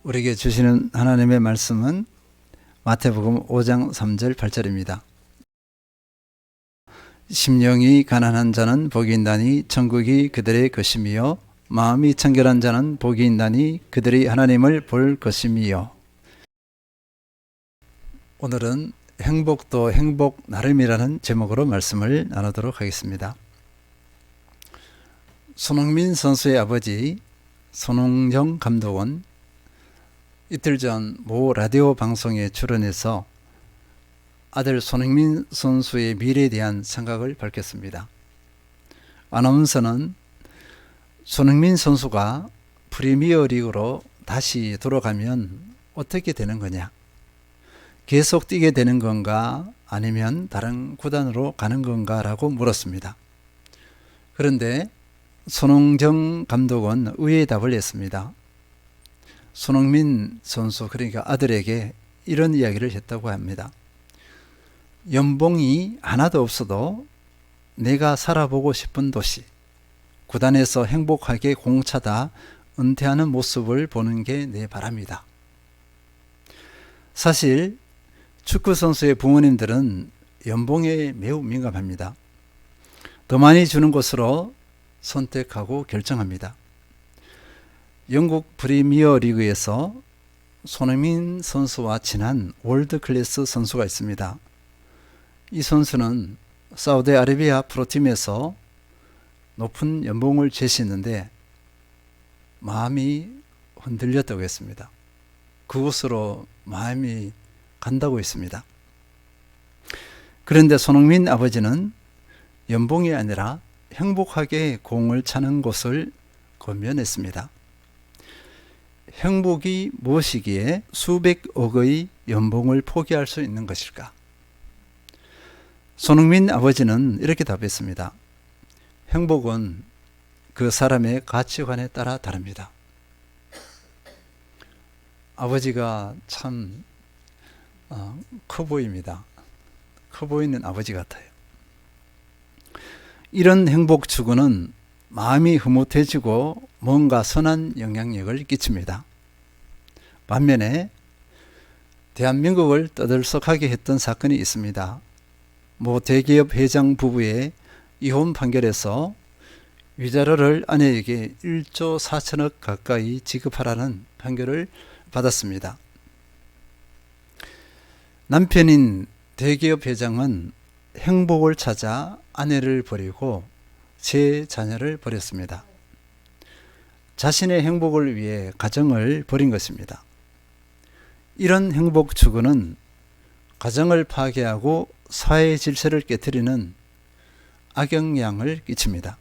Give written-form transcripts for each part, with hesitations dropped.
우리에게 주시는 하나님의 말씀은 마태복음 5장 3절 8절입니다. 심령이 가난한 자는 복이 있나니 천국이 그들의 것임이요 마음이 청결한 자는 복이 있나니 그들이 하나님을 볼 것임이요. 오늘은 행복도 행복 나름이라는 제목으로 말씀을 나누도록 하겠습니다. 손흥민 선수의 아버지 손흥정 감독은 이틀 전 모 라디오 방송에 출연해서 아들 손흥민 선수의 미래에 대한 생각을 밝혔습니다. 아나운서는 손흥민 선수가 프리미어 리그로 다시 돌아가면 어떻게 되는 거냐? 계속 뛰게 되는 건가? 아니면 다른 구단으로 가는 건가? 라고 물었습니다. 그런데 손흥정 감독은 의외의 답을 했습니다. 손흥민 선수, 그러니까 아들에게 이런 이야기를 했다고 합니다. 연봉이 하나도 없어도 내가 살아보고 싶은 도시, 구단에서 행복하게 공차다 은퇴하는 모습을 보는 게 내 바람이다. 사실 축구 선수의 부모님들은 연봉에 매우 민감합니다. 더 많이 주는 곳으로 선택하고 결정합니다. 영국 프리미어 리그에서 손흥민 선수와 친한 월드 클래스 선수가 있습니다. 이 선수는 사우디아라비아 프로팀에서 높은 연봉을 제시했는데 마음이 흔들렸다고 했습니다. 그곳으로 마음이 간다고 했습니다. 그런데 손흥민 아버지는 연봉이 아니라 행복하게 공을 차는 곳을 권면했습니다. 행복이 무엇이기에 수백억의 연봉을 포기할 수 있는 것일까? 손흥민 아버지는 이렇게 답했습니다. 행복은 그 사람의 가치관에 따라 다릅니다. 아버지가 참 커 보입니다. 커 보이는 아버지 같아요. 이런 행복 추구는 마음이 흐뭇해지고 뭔가 선한 영향력을 끼칩니다. 반면에 대한민국을 떠들썩하게 했던 사건이 있습니다. 모 대기업 회장 부부의 이혼 판결에서 위자료를 아내에게 1조 4천억 가까이 지급하라는 판결을 받았습니다. 남편인 대기업 회장은 행복을 찾아 아내를 버리고 세 자녀를 버렸습니다. 자신의 행복을 위해 가정을 버린 것입니다. 이런 행복 추구는 가정을 파괴하고 사회 질서를 깨트리는 악영향을 끼칩니다.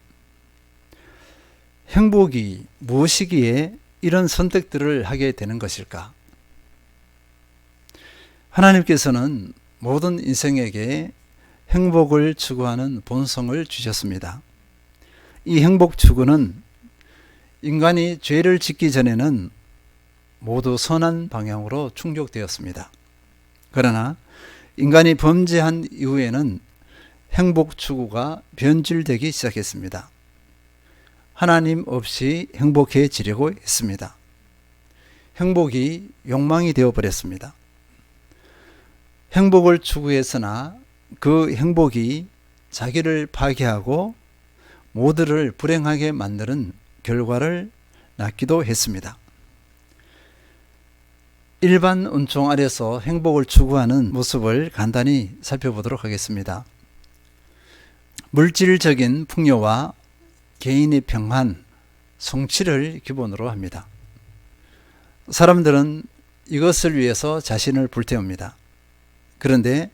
행복이 무엇이기에 이런 선택들을 하게 되는 것일까? 하나님께서는 모든 인생에게 행복을 추구하는 본성을 주셨습니다. 이 행복 추구는 인간이 죄를 짓기 전에는 모두 선한 방향으로 충족되었습니다. 그러나 인간이 범죄한 이후에는 행복 추구가 변질되기 시작했습니다. 하나님 없이 행복해지려고 했습니다. 행복이 욕망이 되어버렸습니다. 행복을 추구했으나 그 행복이 자기를 파괴하고 모두를 불행하게 만드는 결과를 낳기도 했습니다. 일반 은총 아래서 행복을 추구하는 모습을 간단히 살펴보도록 하겠습니다. 물질적인 풍요와 개인의 평안, 성취를 기본으로 합니다. 사람들은 이것을 위해서 자신을 불태웁니다. 그런데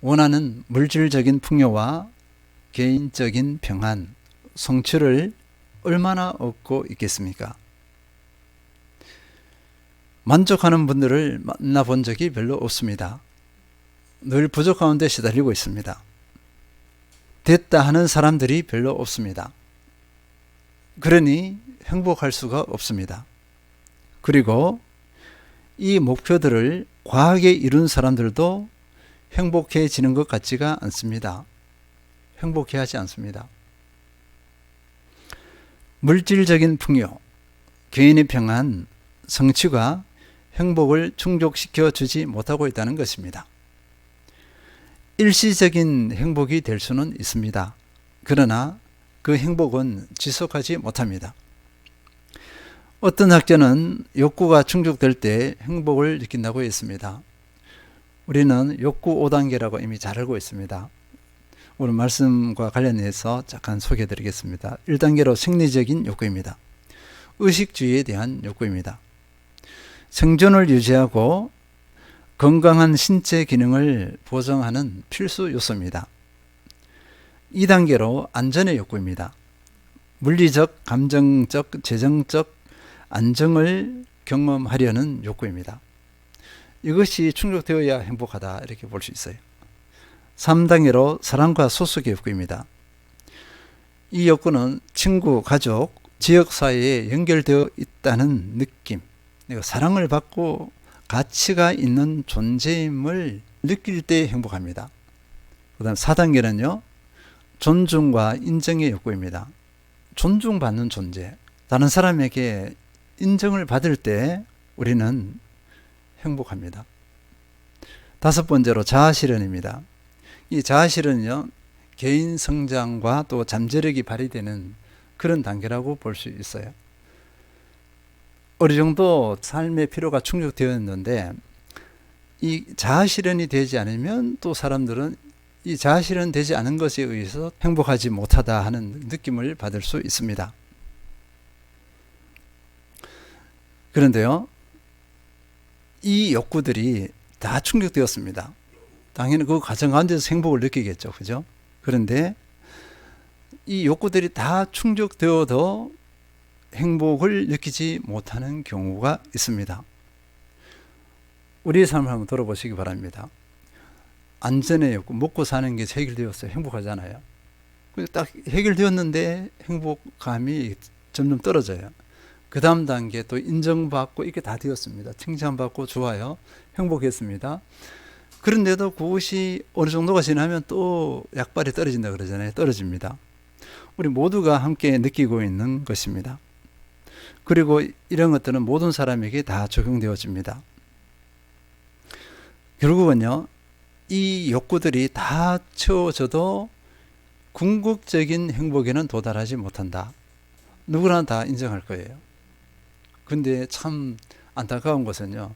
원하는 물질적인 풍요와 개인적인 평안, 성취를 얼마나 얻고 있겠습니까? 만족하는 분들을 만나본 적이 별로 없습니다. 늘 부족 가운데 시달리고 있습니다. 됐다 하는 사람들이 별로 없습니다. 그러니 행복할 수가 없습니다. 그리고 이 목표들을 과하게 이룬 사람들도 행복해지는 것 같지가 않습니다. 행복해하지 않습니다. 물질적인 풍요, 개인의 평안, 성취가 행복을 충족시켜 주지 못하고 있다는 것입니다. 일시적인 행복이 될 수는 있습니다. 그러나 그 행복은 지속하지 못합니다. 어떤 학자는 욕구가 충족될 때 행복을 느낀다고 했습니다. 우리는 욕구 5단계라고 이미 잘 알고 있습니다. 오늘 말씀과 관련해서 잠깐 소개해 드리겠습니다. 1단계로 생리적인 욕구입니다. 의식주의에 대한 욕구입니다. 생존을 유지하고 건강한 신체 기능을 보장하는 필수 요소입니다. 2단계로 안전의 욕구입니다. 물리적, 감정적, 재정적 안정을 경험하려는 욕구입니다. 이것이 충족되어야 행복하다 이렇게 볼 수 있어요. 3단계로 사랑과 소속의 욕구입니다. 이 욕구는 친구, 가족, 지역사회에 연결되어 있다는 느낌, 사랑을 받고 가치가 있는 존재임을 느낄 때 행복합니다. 그 다음 4단계는요. 존중과 인정의 욕구입니다. 존중받는 존재, 다른 사람에게 인정을 받을 때 우리는 행복합니다. 5번째로 자아실현입니다. 이 자아실현은요, 개인 성장과 또 잠재력이 발휘되는 그런 단계라고 볼 수 있어요. 어느 정도 삶의 필요가 충족되었는데 이 자아실현이 되지 않으면 또 사람들은 이 자아실현 되지 않은 것에 의해서 행복하지 못하다 하는 느낌을 받을 수 있습니다. 그런데요, 이 욕구들이 다 충족되었습니다. 당연히 그 과정 가운데서 행복을 느끼겠죠. 그죠? 그런데 이 욕구들이 다 충족되어도 행복을 느끼지 못하는 경우가 있습니다. 우리의 삶을 한번 돌아보시기 바랍니다. 안전의 욕구, 먹고 사는 게 해결되었어요. 행복하잖아요. 딱 해결되었는데 행복감이 점점 떨어져요. 그 다음 단계 또 인정받고 이게 다 되었습니다. 칭찬받고 좋아요. 행복했습니다. 그런데도 그것이 어느 정도가 지나면 또 약발이 떨어진다 그러잖아요. 떨어집니다. 우리 모두가 함께 느끼고 있는 것입니다. 그리고 이런 것들은 모든 사람에게 다 적용되어집니다. 결국은요, 이 욕구들이 다 채워져도 궁극적인 행복에는 도달하지 못한다. 누구나 다 인정할 거예요. 근데 참 안타까운 것은요,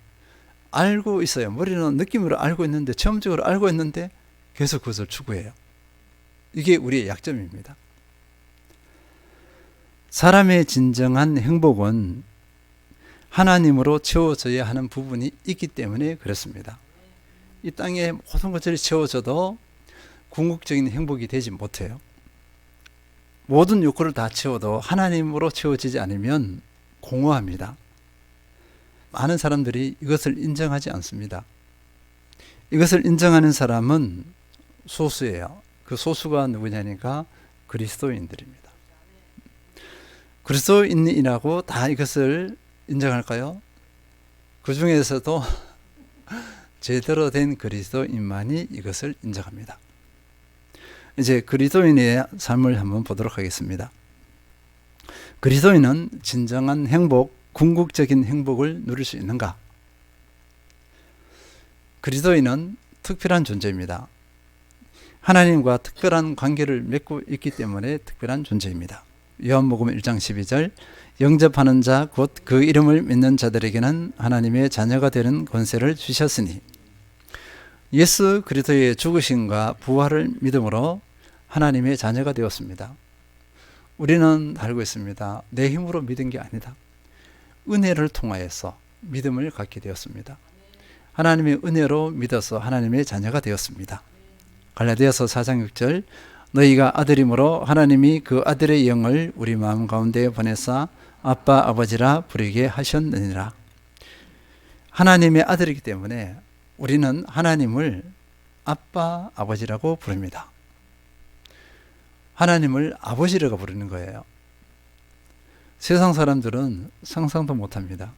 알고 있어요. 머리는 느낌으로 알고 있는데, 체험적으로 알고 있는데 계속 그것을 추구해요. 이게 우리의 약점입니다. 사람의 진정한 행복은 하나님으로 채워져야 하는 부분이 있기 때문에 그렇습니다. 이 땅에 모든 것들이 채워져도 궁극적인 행복이 되지 못해요. 모든 욕구를 다 채워도 하나님으로 채워지지 않으면 공허합니다. 많은 사람들이 이것을 인정하지 않습니다. 이것을 인정하는 사람은 소수예요. 그 소수가 누구냐니까 그리스도인들입니다. 그리스도인이라고 다 이것을 인정할까요? 그 중에서도 제대로 된 그리스도인만이 이것을 인정합니다. 이제 그리스도인의 삶을 한번 보도록 하겠습니다. 그리스도인은 진정한 행복, 궁극적인 행복을 누릴 수 있는가? 그리스도인은 특별한 존재입니다. 하나님과 특별한 관계를 맺고 있기 때문에 특별한 존재입니다. 요한복음 1장 12절 영접하는 자 곧 그 이름을 믿는 자들에게는 하나님의 자녀가 되는 권세를 주셨으니 예수 그리스도의 죽으심과 부활을 믿음으로 하나님의 자녀가 되었습니다. 우리는 알고 있습니다. 내 힘으로 믿은 게 아니다. 은혜를 통하여서 믿음을 갖게 되었습니다. 하나님의 은혜로 믿어서 하나님의 자녀가 되었습니다. 갈라디아서 4장 6절 너희가 아들이므로 하나님이 그 아들의 영을 우리 마음 가운데 보내사 아빠 아버지라 부르게 하셨느니라. 하나님의 아들이기 때문에 우리는 하나님을 아빠 아버지라고 부릅니다. 하나님을 아버지라고 부르는 거예요. 세상 사람들은 상상도 못합니다.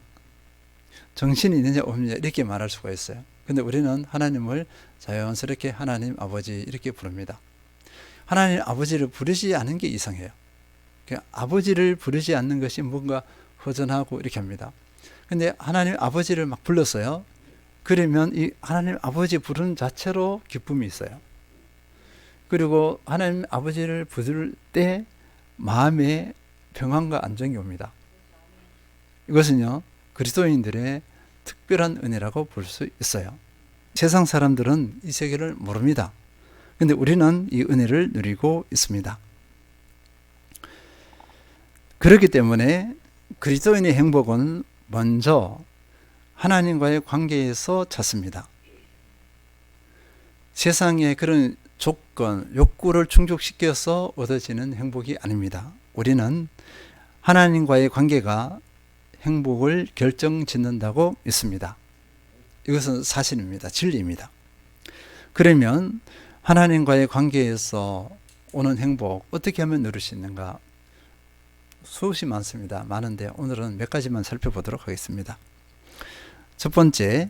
정신이 있느냐 없느냐 이렇게 말할 수가 있어요. 근데 우리는 하나님을 자연스럽게 하나님 아버지 이렇게 부릅니다. 하나님 아버지를 부르지 않은 게 이상해요. 아버지를 부르지 않는 것이 뭔가 허전하고 이렇게 합니다. 근데 하나님 아버지를 막 불렀어요. 그러면 이 하나님 아버지 부르는 자체로 기쁨이 있어요. 그리고 하나님 아버지를 부를 때 마음에 평안과 안정이 옵니다. 이것은요, 그리스도인들의 특별한 은혜라고 볼 수 있어요. 세상 사람들은 이 세계를 모릅니다. 근데 우리는 이 은혜를 누리고 있습니다. 그렇기 때문에 그리스도인의 행복은 먼저 하나님과의 관계에서 찾습니다. 세상의 그런 조건, 욕구를 충족시켜서 얻어지는 행복이 아닙니다. 우리는 하나님과의 관계가 행복을 결정짓는다고 믿습니다. 이것은 사실입니다. 진리입니다. 그러면 하나님과의 관계에서 오는 행복 어떻게 하면 누릴 수 있는가? 수없이 많습니다. 많은데 오늘은 몇 가지만 살펴보도록 하겠습니다. 첫 번째,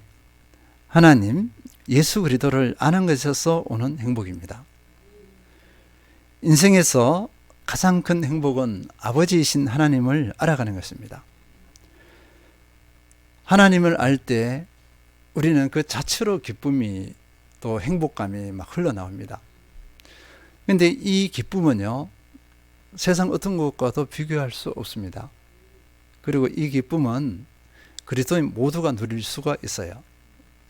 하나님, 예수 그리스도를 아는 것에서 오는 행복입니다. 인생에서 가장 큰 행복은 아버지이신 하나님을 알아가는 것입니다. 하나님을 알 때 우리는 그 자체로 기쁨이 또 행복감이 막 흘러나옵니다. 그런데 이 기쁨은요, 세상 어떤 것과도 비교할 수 없습니다. 그리고 이 기쁨은 그리스도인 모두가 누릴 수가 있어요.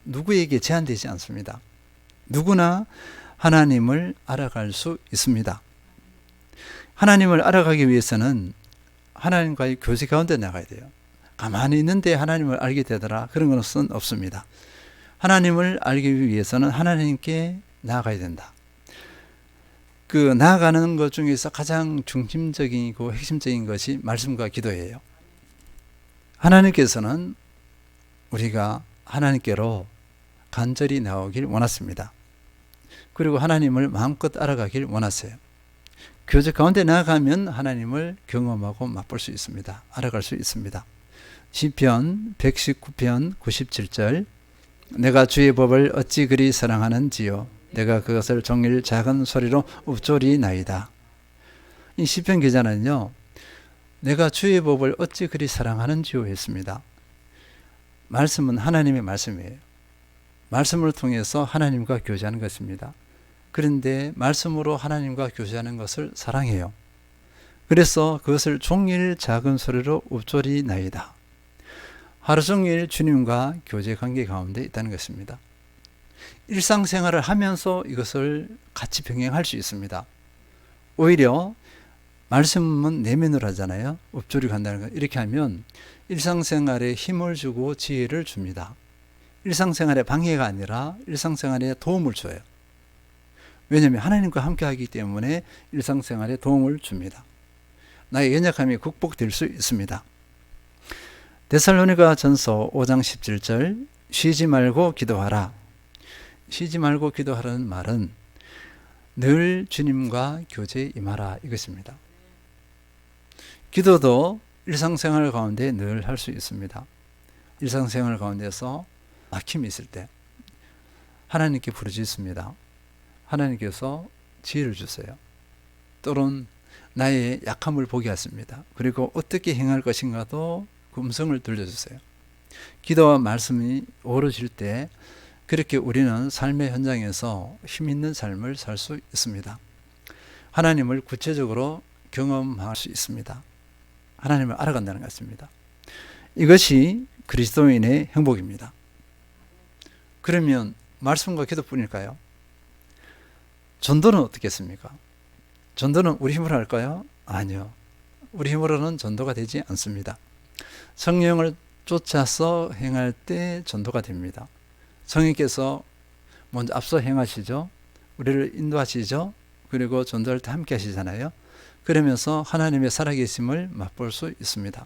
누구에게 제한되지 않습니다. 누구나 하나님을 알아갈 수 있습니다. 하나님을 알아가기 위해서는 하나님과의 교제 가운데 나가야 돼요. 가만히 있는데 하나님을 알게 되더라, 그런 것은 없습니다. 하나님을 알기 위해서는 하나님께 나아가야 된다. 그 나아가는 것 중에서 가장 중심적이고 핵심적인 것이 말씀과 기도예요. 하나님께서는 우리가 하나님께로 간절히 나오길 원하십니다. 그리고 하나님을 마음껏 알아가길 원하세요. 교제 가운데 나아가면 하나님을 경험하고 맛볼 수 있습니다. 알아갈 수 있습니다. 시편 119편 97절, 내가 주의 법을 어찌 그리 사랑하는지요, 내가 그것을 종일 작은 소리로 읊조리나이다. 이 시편 기자는요, 내가 주의 법을 어찌 그리 사랑하는지요 했습니다. 말씀은 하나님의 말씀이에요. 말씀을 통해서 하나님과 교제하는 것입니다. 그런데 말씀으로 하나님과 교제하는 것을 사랑해요. 그래서 그것을 종일 작은 소리로 읊조리나이다. 하루 종일 주님과 교제 관계 가운데 있다는 것입니다. 일상생활을 하면서 이것을 같이 병행할 수 있습니다. 오히려 말씀은 내면으로 하잖아요. 읊조리고 한다는 거. 이렇게 하면 일상생활에 힘을 주고 지혜를 줍니다. 일상생활에 방해가 아니라 일상생활에 도움을 줘요. 왜냐하면 하나님과 함께 하기 때문에 일상생활에 도움을 줍니다. 나의 연약함이 극복될 수 있습니다. 데살로니가 전서 5장 17절, 쉬지 말고 기도하라. 쉬지 말고 기도하라는 말은 늘 주님과 교제에 임하라, 이것입니다. 기도도 일상생활 가운데 늘 할 수 있습니다. 일상생활 가운데서 막힘이 있을 때 하나님께 부르짖습니다. 하나님께서 지혜를 주세요. 또는 나의 약함을 보게 하십니다. 그리고 어떻게 행할 것인가도 그 음성을 들려주세요. 기도와 말씀이 어우러질 때 그렇게 우리는 삶의 현장에서 힘 있는 삶을 살 수 있습니다. 하나님을 구체적으로 경험할 수 있습니다. 하나님을 알아간다는 것입니다. 이것이 그리스도인의 행복입니다. 그러면 말씀과 기도뿐일까요? 전도는 어떻겠습니까? 전도는 우리 힘으로 할까요? 아니요. 우리 힘으로는 전도가 되지 않습니다. 성령을 쫓아서 행할 때 전도가 됩니다. 성령께서 먼저 앞서 행하시죠. 우리를 인도하시죠. 그리고 전도할 때 함께 하시잖아요. 그러면서 하나님의 살아계심을 맛볼 수 있습니다.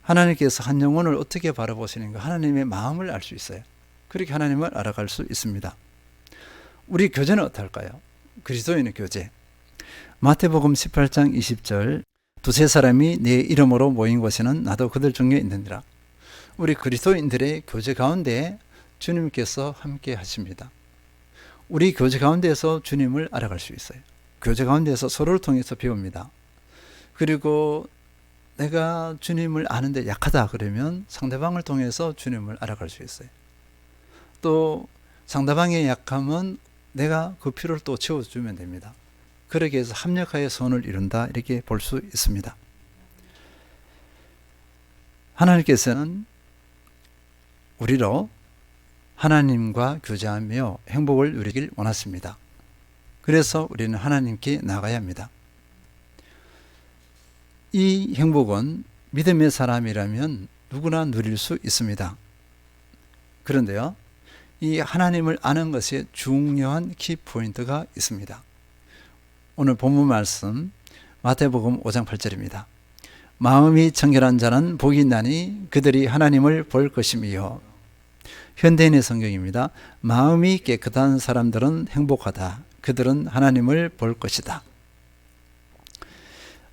하나님께서 한 영혼을 어떻게 바라보시는가, 하나님의 마음을 알 수 있어요. 그렇게 하나님을 알아갈 수 있습니다. 우리 교제는 어떨까요? 그리스도인의 교제. 마태복음 18장 20절, 두세 사람이 내 이름으로 모인 곳에는 나도 그들 중에 있느니라. 우리 그리스도인들의 교제 가운데 주님께서 함께 하십니다. 우리 교제 가운데에서 주님을 알아갈 수 있어요. 교제 가운데에서 서로를 통해서 배웁니다. 그리고 내가 주님을 아는데 약하다 그러면 상대방을 통해서 주님을 알아갈 수 있어요. 또 상대방의 약함은 내가 그 필요를 또 채워주면 됩니다. 그러기 위해서 합력하여 선을 이룬다 이렇게 볼 수 있습니다. 하나님께서는 우리로 하나님과 교제하며 행복을 누리길 원하십니다. 그래서 우리는 하나님께 나가야 합니다. 이 행복은 믿음의 사람이라면 누구나 누릴 수 있습니다. 그런데요, 이 하나님을 아는 것에 중요한 키포인트가 있습니다. 오늘 본문 말씀 마태복음 5장 8절입니다. 마음이 청결한 자는 복이 있나니 그들이 하나님을 볼 것이며, 현대인의 성경입니다. 마음이 깨끗한 사람들은 행복하다. 그들은 하나님을 볼 것이다.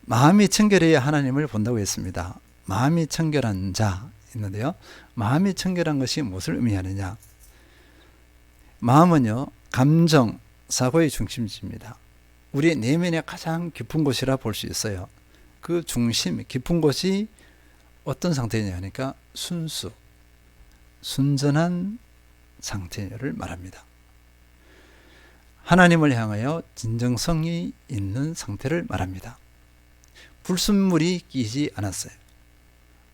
마음이 청결해야 하나님을 본다고 했습니다. 마음이 청결한 자 있는데요. 마음이 청결한 것이 무엇을 의미하느냐? 마음은요, 감정, 사고의 중심지입니다. 우리의 내면의 가장 깊은 곳이라 볼 수 있어요. 그 중심, 깊은 곳이 어떤 상태냐 하니까 순전한 상태를 말합니다. 하나님을 향하여 진정성이 있는 상태를 말합니다. 불순물이 끼지 않았어요.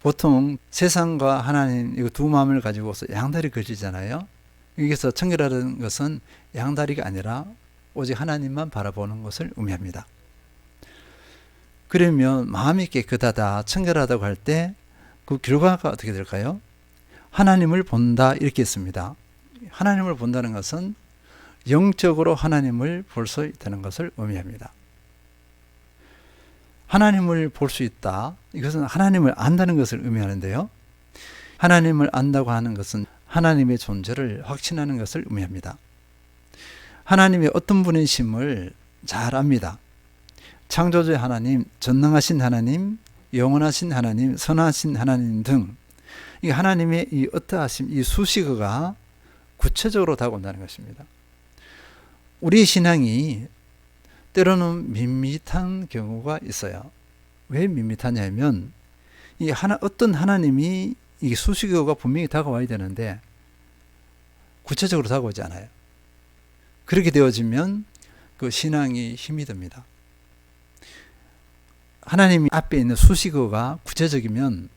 보통 세상과 하나님 이 두 마음을 가지고서 양다리 걸치잖아요. 여기서 청결하다는 것은 양다리가 아니라 오직 하나님만 바라보는 것을 의미합니다. 그러면 마음이 깨끗하다, 청결하다고 할 때 그 결과가 어떻게 될까요? 하나님을 본다 이렇게 했습니다. 하나님을 본다는 것은 영적으로 하나님을 볼 수 있다는 것을 의미합니다. 하나님을 볼 수 있다. 이것은 하나님을 안다는 것을 의미하는데요. 하나님을 안다고 하는 것은 하나님의 존재를 확신하는 것을 의미합니다. 하나님의 어떤 분이심을 잘 압니다. 창조주의 하나님, 전능하신 하나님, 영원하신 하나님, 선하신 하나님 등 이 하나님의 이 어떠하심, 이 수식어가 구체적으로 다가온다는 것입니다. 우리 신앙이 때로는 밋밋한 경우가 있어요. 왜 밋밋하냐면 어떤 하나님이 이 수식어가 분명히 다가와야 되는데 구체적으로 다가오지 않아요. 그렇게 되어지면 그 신앙이 힘이 듭니다. 하나님 앞에 있는 수식어가 구체적이면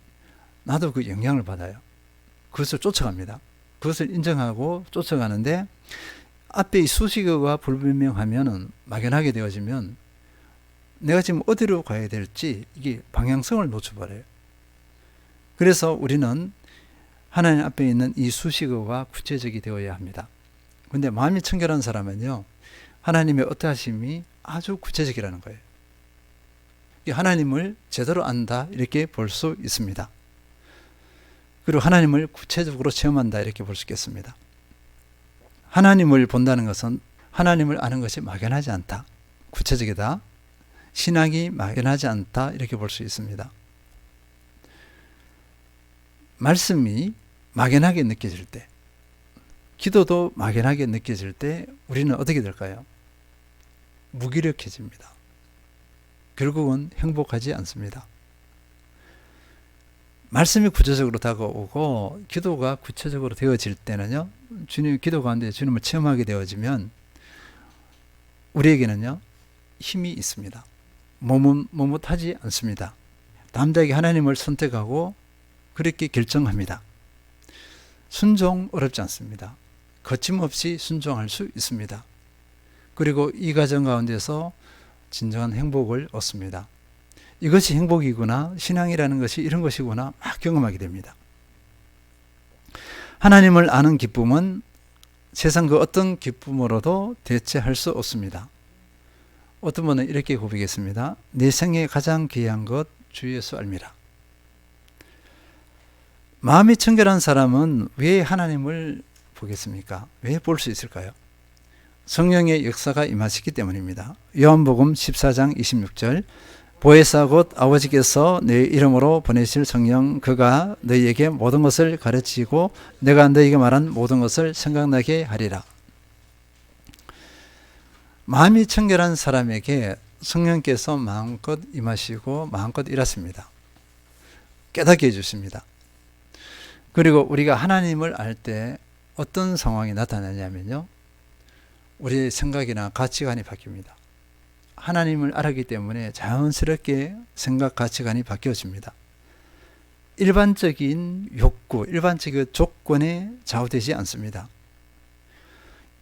나도 그 영향을 받아요. 그것을 쫓아갑니다. 그것을 인정하고 쫓아가는데 앞에 이 수식어가 불분명하면 막연하게 되어지면 내가 지금 어디로 가야 될지 이게 방향성을 놓쳐버려요. 그래서 우리는 하나님 앞에 있는 이 수식어가 구체적이 되어야 합니다. 그런데 마음이 청결한 사람은요, 하나님의 어떠하심이 아주 구체적이라는 거예요. 하나님을 제대로 안다 이렇게 볼 수 있습니다. 그리고 하나님을 구체적으로 체험한다 이렇게 볼 수 있겠습니다. 하나님을 본다는 것은 하나님을 아는 것이 막연하지 않다. 구체적이다. 신앙이 막연하지 않다. 이렇게 볼 수 있습니다. 말씀이 막연하게 느껴질 때, 기도도 막연하게 느껴질 때 우리는 어떻게 될까요? 무기력해집니다. 결국은 행복하지 않습니다. 말씀이 구체적으로 다가오고 기도가 구체적으로 되어질 때는요, 주님 기도 가운데 주님을 체험하게 되어지면 우리에게는요 힘이 있습니다. 몸은 머뭇하지 않습니다. 담대하게 하나님을 선택하고 그렇게 결정합니다. 순종 어렵지 않습니다. 거침없이 순종할 수 있습니다. 그리고 이 과정 가운데서 진정한 행복을 얻습니다. 이것이 행복이구나, 신앙이라는 것이 이런 것이구나 막 경험하게 됩니다. 하나님을 아는 기쁨은 세상 그 어떤 기쁨으로도 대체할 수 없습니다. 어떤 분은 이렇게 고백했습니다. 내 생에 가장 귀한 것 주 예수 알미라. 마음이 청결한 사람은 왜 하나님을 보겠습니까? 왜 볼 수 있을까요? 성령의 역사가 임하시기 때문입니다. 요한복음 14장 26절, 보혜사 곧 아버지께서 내 이름으로 보내실 성령, 그가 너희에게 모든 것을 가르치고 내가 너희에게 말한 모든 것을 생각나게 하리라. 마음이 청결한 사람에게 성령께서 마음껏 임하시고 마음껏 일하십니다. 깨닫게 해주십니다. 그리고 우리가 하나님을 알 때 어떤 상황이 나타나냐면요, 우리의 생각이나 가치관이 바뀝니다. 하나님을 알았기 때문에 자연스럽게 생각, 가치관이 바뀌어집니다. 일반적인 욕구, 일반적인 조건에 좌우되지 않습니다.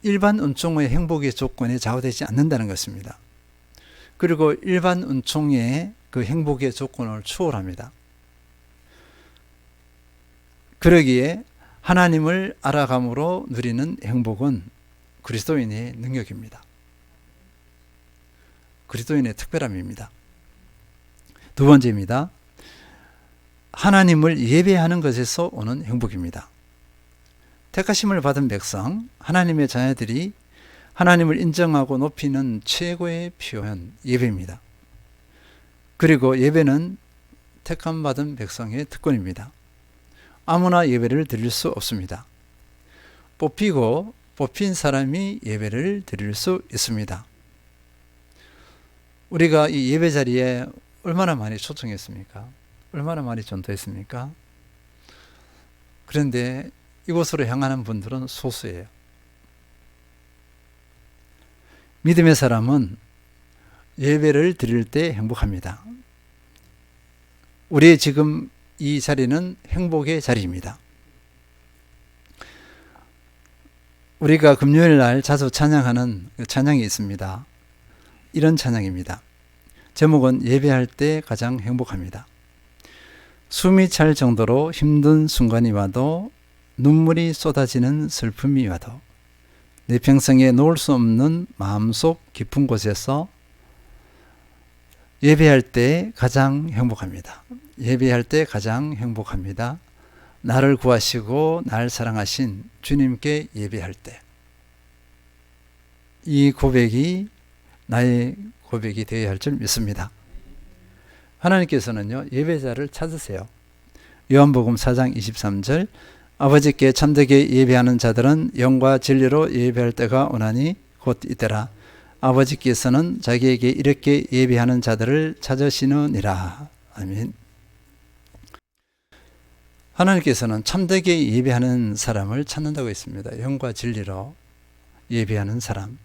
일반 은총의 행복의 조건에 좌우되지 않는다는 것입니다. 그리고 일반 은총의 그 행복의 조건을 추월합니다. 그러기에 하나님을 알아감으로 누리는 행복은 그리스도인의 능력입니다. 그리스도인의 특별함입니다. 두 번째입니다. 하나님을 예배하는 것에서 오는 행복입니다. 택하심을 받은 백성, 하나님의 자녀들이 하나님을 인정하고 높이는 최고의 표현, 예배입니다. 그리고 예배는 택함 받은 백성의 특권입니다. 아무나 예배를 드릴 수 없습니다. 뽑힌 사람이 예배를 드릴 수 있습니다. 우리가 이 예배 자리에 얼마나 많이 초청했습니까? 얼마나 많이 전도했습니까? 그런데 이곳으로 향하는 분들은 소수예요. 믿음의 사람은 예배를 드릴 때 행복합니다. 우리의 지금 이 자리는 행복의 자리입니다. 우리가 금요일 날 자주 찬양하는 찬양이 있습니다. 이런 찬양입니다. 제목은 예배할 때 가장 행복합니다. 숨이 찰 정도로 힘든 순간이 와도, 눈물이 쏟아지는 슬픔이 와도, 내 평생에 놓을 수 없는 마음속 깊은 곳에서 예배할 때 가장 행복합니다. 예배할 때 가장 행복합니다. 나를 구하시고 날 사랑하신 주님께 예배할 때. 이 고백이 나의 고백이 되어야 할 줄 믿습니다. 하나님께서는요, 예배자를 찾으세요. 요한복음 4장 23절, 아버지께 참되게 예배하는 자들은 영과 진리로 예배할 때가 오나니 곧 이때라. 아버지께서는 자기에게 이렇게 예배하는 자들을 찾으시느니라. 아멘. 하나님께서는 참되게 예배하는 사람을 찾는다고 했습니다. 영과 진리로 예배하는 사람.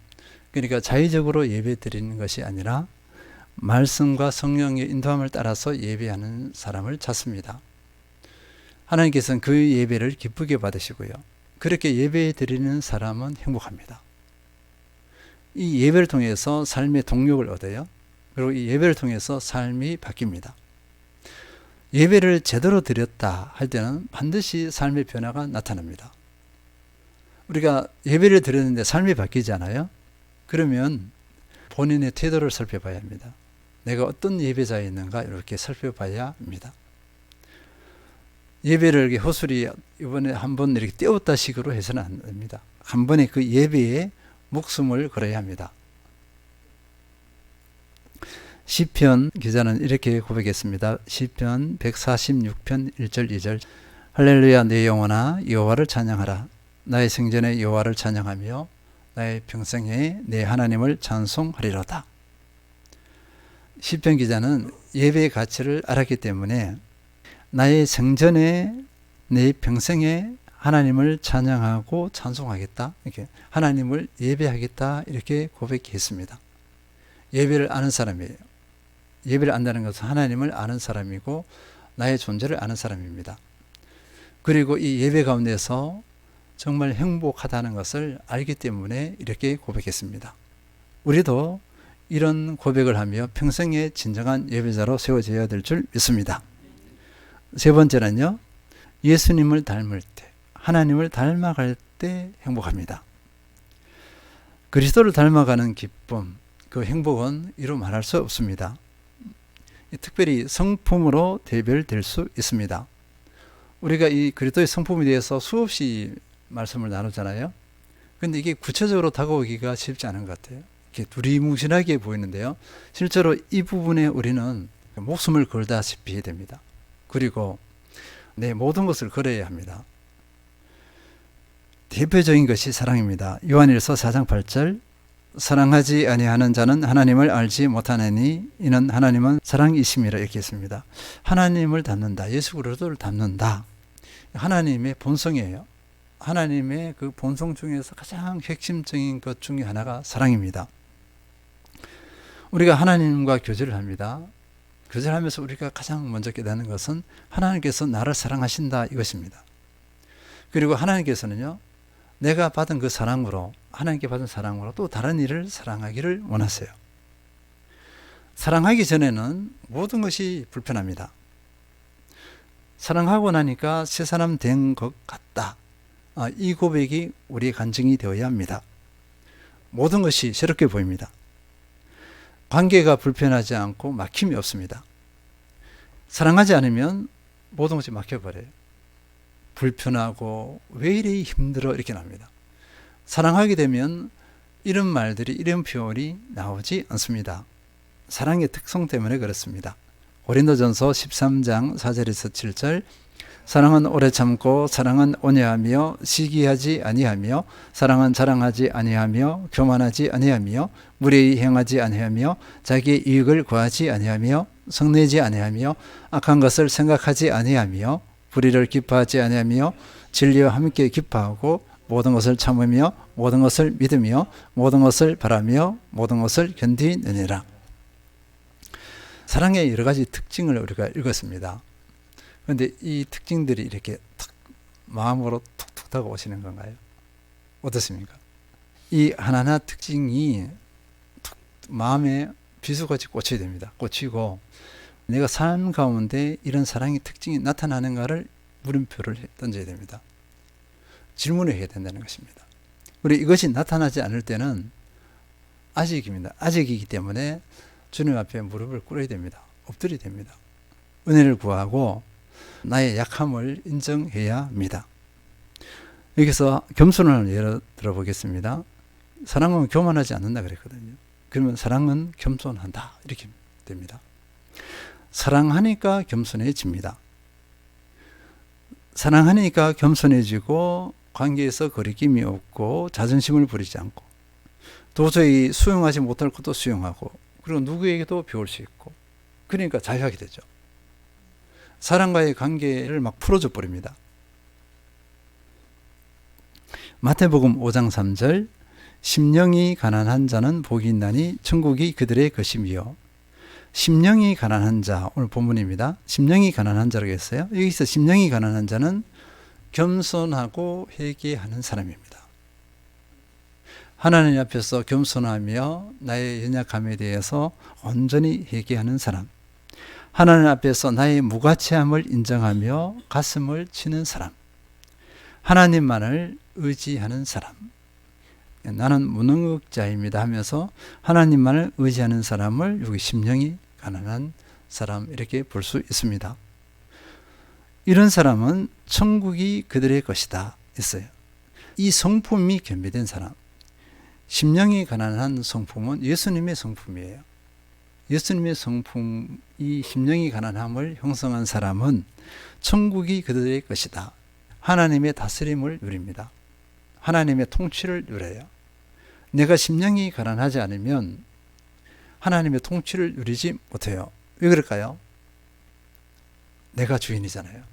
그러니까 자의적으로 예배 드리는 것이 아니라 말씀과 성령의 인도함을 따라서 예배하는 사람을 찾습니다. 하나님께서는 그 예배를 기쁘게 받으시고요. 그렇게 예배 드리는 사람은 행복합니다. 이 예배를 통해서 삶의 동력을 얻어요. 그리고 이 예배를 통해서 삶이 바뀝니다. 예배를 제대로 드렸다 할 때는 반드시 삶의 변화가 나타납니다. 우리가 예배를 드렸는데 삶이 바뀌지 않아요? 그러면 본인의 태도를 살펴봐야 합니다. 내가 어떤 예배자에 있는가 이렇게 살펴봐야 합니다. 예배를 이렇게 허술이 이번에 한번 이렇게 떼었다 식으로 해서는 안 됩니다. 한 번에 그 예배에 목숨을 걸어야 합니다. 시편 기자는 이렇게 고백했습니다. 시편 146편 1절 2절, 할렐루야 내 영혼아 여호와를 찬양하라. 나의 생전에 여호와를 찬양하며 나의 평생에 내 하나님을 찬송하리로다. 시편 기자는 예배의 가치를 알았기 때문에 나의 생전에 내 평생에 하나님을 찬양하고 찬송하겠다, 이렇게 하나님을 예배하겠다 이렇게 고백했습니다. 예배를 아는 사람이에요. 예배를 안다는 것은 하나님을 아는 사람이고 나의 존재를 아는 사람입니다. 그리고 이 예배 가운데서 정말 행복하다는 것을 알기 때문에 이렇게 고백했습니다. 우리도 이런 고백을 하며 평생의 진정한 예배자로 세워져야 될 줄 믿습니다. 세 번째는요, 예수님을 닮을 때, 하나님을 닮아갈 때 행복합니다. 그리스도를 닮아가는 기쁨, 그 행복은 이루 말할 수 없습니다. 특별히 성품으로 대별될 수 있습니다. 우리가 이 그리스도의 성품에 대해서 수없이 말씀을 나누잖아요. 그런데 이게 구체적으로 다가오기가 쉽지 않은 것 같아요. 이렇게 두리뭉실하게 보이는데요. 실제로 이 부분에 우리는 목숨을 걸다시피 됩니다. 그리고 내 모든 것을 걸어야 합니다. 대표적인 것이 사랑입니다. 요한일서 4장 8절, 사랑하지 아니하는 자는 하나님을 알지 못하나니 이는 하나님은 사랑이심이라 이렇게 했습니다. 하나님을 닮는다. 예수 그리스도를 닮는다. 하나님의 본성이에요. 하나님의 그 본성 중에서 가장 핵심적인 것 중에 하나가 사랑입니다. 우리가 하나님과 교제를 합니다. 교제를 하면서 우리가 가장 먼저 깨닫는 것은 하나님께서 나를 사랑하신다 이것입니다. 그리고 하나님께서는요, 내가 받은 그 사랑으로, 하나님께 받은 사랑으로 또 다른 이를 사랑하기를 원하세요. 사랑하기 전에는 모든 것이 불편합니다. 사랑하고 나니까 새 사람 된 것 같다. 이 고백이 우리의 간증이 되어야 합니다. 모든 것이 새롭게 보입니다. 관계가 불편하지 않고 막힘이 없습니다. 사랑하지 않으면 모든 것이 막혀버려요. 불편하고 왜 이리 힘들어 이렇게 납니다. 사랑하게 되면 이런 말들이, 이런 표현이 나오지 않습니다. 사랑의 특성 때문에 그렇습니다. 고린도전서 13장 4절에서 7절, 사랑은 오래 참고 사랑은 온유하며 시기하지 아니하며 사랑은 자랑하지 아니하며 교만하지 아니하며 무례히 행하지 아니하며 자기의 이익을 구하지 아니하며 성내지 아니하며 악한 것을 생각하지 아니하며 불의를 기뻐하지 아니하며 진리와 함께 기뻐하고 모든 것을 참으며 모든 것을 믿으며 모든 것을 바라며 모든 것을 견디느니라. 사랑의 여러 가지 특징을 우리가 읽었습니다. 그런데 이 특징들이 이렇게 탁 마음으로 툭툭 다가오시는 건가요? 어떻습니까? 이 하나하나 특징이 툭 마음에 비수같이 꽂혀야 됩니다. 꽂히고 내가 삶 가운데 이런 사랑의 특징이 나타나는가를 물음표를 던져야 됩니다. 질문을 해야 된다는 것입니다. 그리고 이것이 나타나지 않을 때는 아직입니다. 아직이기 때문에 주님 앞에 무릎을 꿇어야 됩니다. 엎드려야 됩니다. 은혜를 구하고 나의 약함을 인정해야 합니다. 여기서 겸손을 예를 들어보겠습니다. 사랑은 교만하지 않는다 그랬거든요. 그러면 사랑은 겸손한다 이렇게 됩니다. 사랑하니까 겸손해집니다. 사랑하니까 겸손해지고 관계에서 거리낌이 없고 자존심을 부리지 않고 도저히 수용하지 못할 것도 수용하고 그리고 누구에게도 배울 수 있고 그러니까 자유하게 되죠. 사랑과의 관계를 막 풀어줘 버립니다. 마태복음 5장 3절, 심령이 가난한 자는 복이 있나니 천국이 그들의 것이며. 심령이 가난한 자, 오늘 본문입니다. 심령이 가난한 자라고 했어요. 여기서 심령이 가난한 자는 겸손하고 회개하는 사람입니다. 하나님 앞에서 겸손하며 나의 연약함에 대해서 온전히 회개하는 사람. 하나님 앞에서 나의 무가치함을 인정하며 가슴을 치는 사람. 하나님만을 의지하는 사람. 나는 무능력자입니다 하면서 하나님만을 의지하는 사람을 여기 심령이 가난한 사람 이렇게 볼 수 있습니다. 이런 사람은 천국이 그들의 것이다 했어요. 이 성품이 겸비된 사람, 심령이 가난한 성품은 예수님의 성품이에요. 예수님의 성품이 심령이 가난함을 형성한 사람은 천국이 그들의 것이다. 하나님의 다스림을 누립니다. 하나님의 통치를 누려요. 내가 심령이 가난하지 않으면 하나님의 통치를 누리지 못해요. 왜 그럴까요? 내가 주인이잖아요.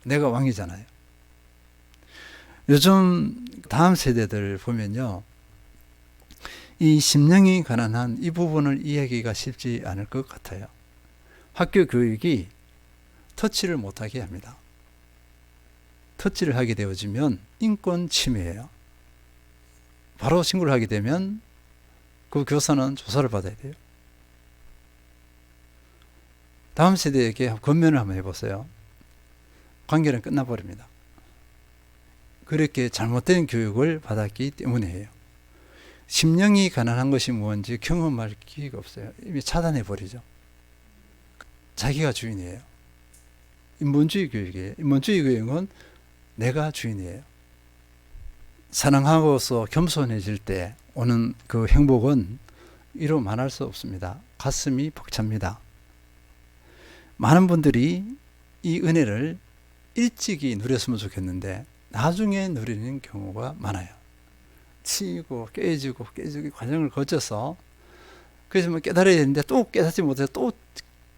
내가 왕이잖아요. 요즘 다음 세대들 보면요, 이 심령이 가난한 이 부분을 이해하기가 쉽지 않을 것 같아요. 학교 교육이 터치를 못하게 합니다. 터치를 하게 되어지면 인권 침해예요. 바로 신고를 하게 되면 그 교사는 조사를 받아야 돼요. 다음 세대에게 권면을 한번 해보세요. 관계는 끝나버립니다. 그렇게 잘못된 교육을 받았기 때문이에요. 심령이 가난한 것이 뭔지 경험할 기회가 없어요. 이미 차단해버리죠. 자기가 주인이에요. 인본주의 교육이에요. 인본주의 교육은 내가 주인이에요. 사랑하고서 겸손해질 때 오는 그 행복은 이루 말할 수 없습니다. 가슴이 벅찹니다. 많은 분들이 이 은혜를 일찍이 누렸으면 좋겠는데 나중에 누리는 경우가 많아요. 치이고 깨지고 과정을 거쳐서 그래서 뭐 깨달아야 되는데 또 깨닫지 못해서 또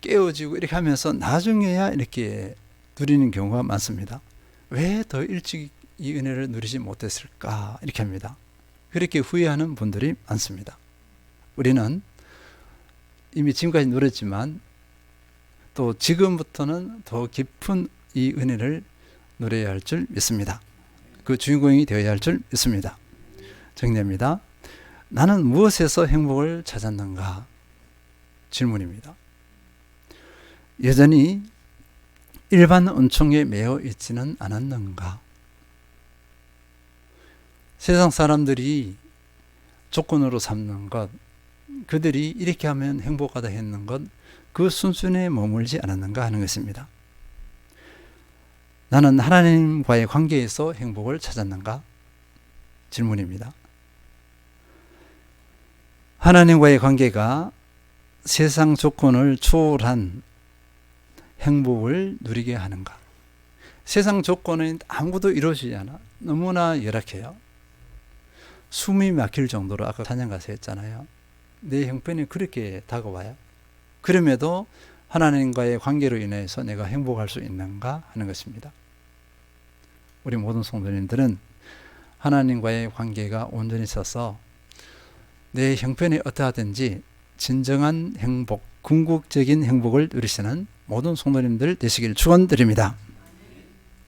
깨어지고 이렇게 하면서 나중에야 이렇게 누리는 경우가 많습니다. 왜 더 일찍 이 은혜를 누리지 못했을까 이렇게 합니다. 그렇게 후회하는 분들이 많습니다. 우리는 이미 지금까지 누렸지만 또 지금부터는 더 깊은 이 은혜를 누려야 할 줄 믿습니다. 그 주인공이 되어야 할 줄 믿습니다. 정리합니다. 나는 무엇에서 행복을 찾았는가? 질문입니다. 여전히 일반 은총에 매여 있지는 않았는가? 세상 사람들이 조건으로 삼는 것, 그들이 이렇게 하면 행복하다 했는 것, 그 순순에 머물지 않았는가 하는 것입니다. 나는 하나님과의 관계에서 행복을 찾았는가? 질문입니다. 하나님과의 관계가 세상 조건을 초월한 행복을 누리게 하는가? 세상 조건은 아무것도 이루어지지 않아. 너무나 열악해요. 숨이 막힐 정도로 아까 찬양 가서 했잖아요. 내 형편이 그렇게 다가와요. 그럼에도 하나님과의 관계로 인해서 내가 행복할 수 있는가 하는 것입니다. 우리 모든 성도님들은 하나님과의 관계가 온전히 있어서 내 형편이 어떠하든지 진정한 행복, 궁극적인 행복을 누리시는 모든 성도님들 되시길 축원드립니다.